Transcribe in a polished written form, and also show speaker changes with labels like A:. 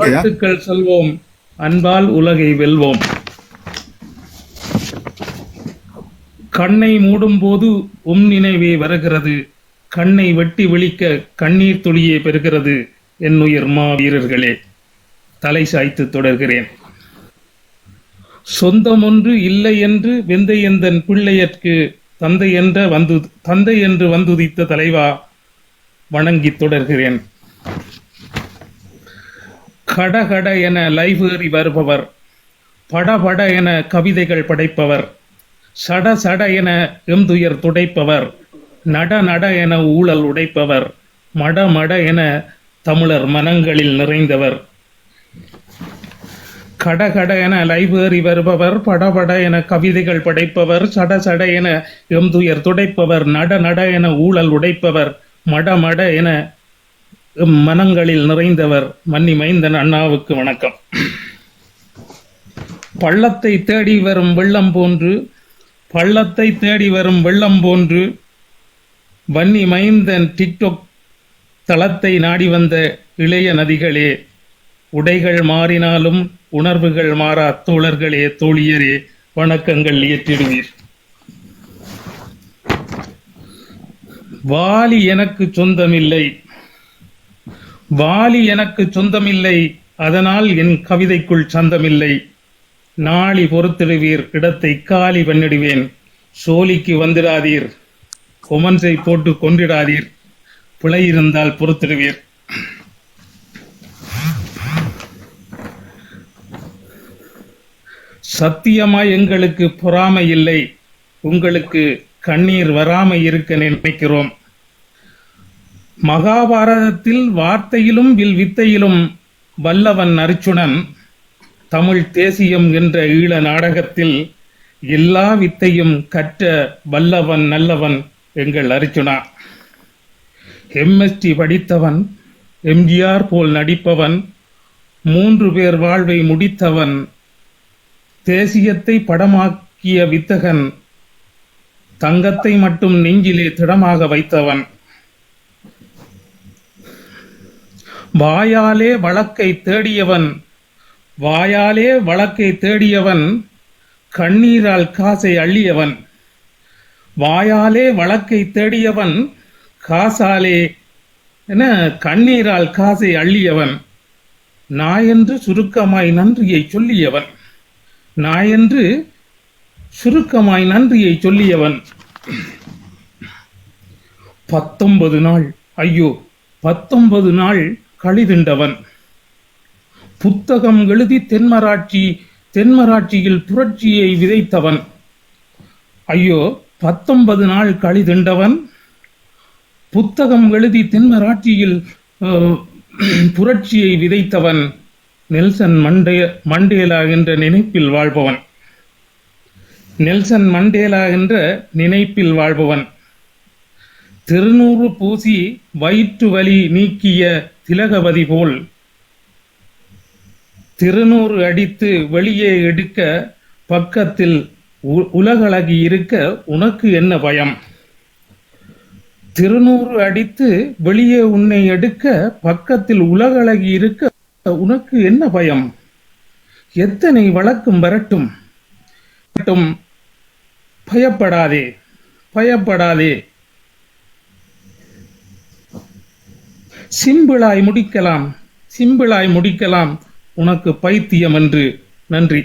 A: வாழ்த்துக்கள் சொல்வோம், அன்பால் உலகை வெல்வோம். கண்ணை மூடும் போது நினைவே வருகிறது, கண்ணை வெட்டி விழிக்க கண்ணீர் துளியே பெறுகிறது. என்னுயிர் மாவீரர்களே, தலை சாய்த்து தொடர்கிறேன். சொந்தம் ஒன்று இல்லை என்று வெந்தையந்தன் பிள்ளையற்கு தந்தை என்று வந்துதித்த தலைவா, வணங்கி தொடர்கிறேன். கடகட என லைப்ரரி வருபவர், படபட என கவிதைகள் படைப்பவர், சட சட என எம்துயர் துடைப்பவர், நட நட என ஊழல் உடைப்பவர், மட மட என தமிழர் மனங்களில் நிறைந்தவர். கடகட என லைப்ரரி வருபவர், படபட என கவிதைகள் படைப்பவர், சட சட என எம்துயர் துடைப்பவர், நட நட என ஊழல் உடைப்பவர், மட மட என மனங்களில் நிறைந்தவர். மன்னி மைந்தன் அண்ணாவுக்கு வணக்கம். பள்ளத்தை தேடி வரும் வெள்ளம் போன்று, பள்ளத்தை தேடி வரும் வெள்ளம் போன்று, வன்னி மைந்தன் டிக்டாக் தளத்தை நாடி வந்த இளைய நதிகளே, உடைகள் மாறினாலும் உணர்வுகள் மாறா தோழர்களே, தோழியரே, வணக்கங்கள் ஏற்றிடுவீர். வாலி எனக்கு சொந்தமில்லை, வாலி எனக்கு சொந்தமில்லை, அதனால் என் கவிதைக்குள் சந்தமில்லை. நாளி பொறுத்திடுவீர், இடத்தை காலி பண்ணிடுவேன். சோழிக்கு வந்துடாதீர், கொமன்ஸை போட்டு கொண்டிடாதீர், பிழை இருந்தால் பொறுத்திடுவீர். சத்தியமாய் எங்களுக்கு பொறாமை இல்லை, உங்களுக்கு கண்ணீர் வராமை இருக்க நினைக்கிறோம். மகாபாரதத்தில் வார்த்தையிலும் வில் வித்தையிலும் வல்லவன் அர்ச்சுனன், தமிழ் தேசியம் என்ற ஈழ நாடகத்தில் எல்லா வித்தையும் கற்ற வல்லவன் நல்லவன் எங்கள் அர்ச்சுனா. MST படித்தவன், எம்ஜிஆர் போல் நடிப்பவன், 3 பேர் வாழ்வை முடித்தவன், தேசியத்தை படமாக்கிய வித்தகன், தங்கத்தை மட்டும் நெஞ்சிலே திடமாக வைத்தவன். வாயாலே வழக்கை தேடியவன், வாயாலே வழக்கை தேடியவன், கண்ணீரால் காசை அள்ளியவன். வாயாலே வழக்கை தேடியவன், காசாலே என கண்ணீரால் காசை அள்ளியவன். நாயென்று சுருக்கமாய் நன்றியை சொல்லியவன், நாயென்று சுருக்கமாய் நன்றியை சொல்லியவன். 19 நாள், ஐயோ 19 நாள் கழிதிண்டவன். புத்தகம் எழுதி தென்மராட்சியில் புரட்சியை விதைத்தவன். ஐயோ 19 நாள் கழிதிண்டவன். புத்தகம் எழுதி தென்மராட்சியில் புரட்சியை விதைத்தவன். நெல்சன் மண்டேலா என்ற நினைப்பில் வாழ்பவன், நெல்சன் மண்டேலா என்ற நினைப்பில் வாழ்பவன். திருநூறு பூசி வயிற்று வலி நீக்கிய திலகவதி போல், திருநூறு அடித்து வெளியே எடுக்க பக்கத்தில் உலகளகி இருக்க உனக்கு என்ன பயம்? திருநூறு அடித்து வெளியே உன்னை எடுக்க பக்கத்தில் உலகளகி இருக்க உனக்கு என்ன பயம்? எத்தனை வழக்கும் வரட்டும், பயப்படாதே, பயப்படாதே. சிம்பிளாய் முடிக்கலாம், சிம்பிளாய் முடிக்கலாம் உனக்கு பைத்தியம் என்று. நன்றி.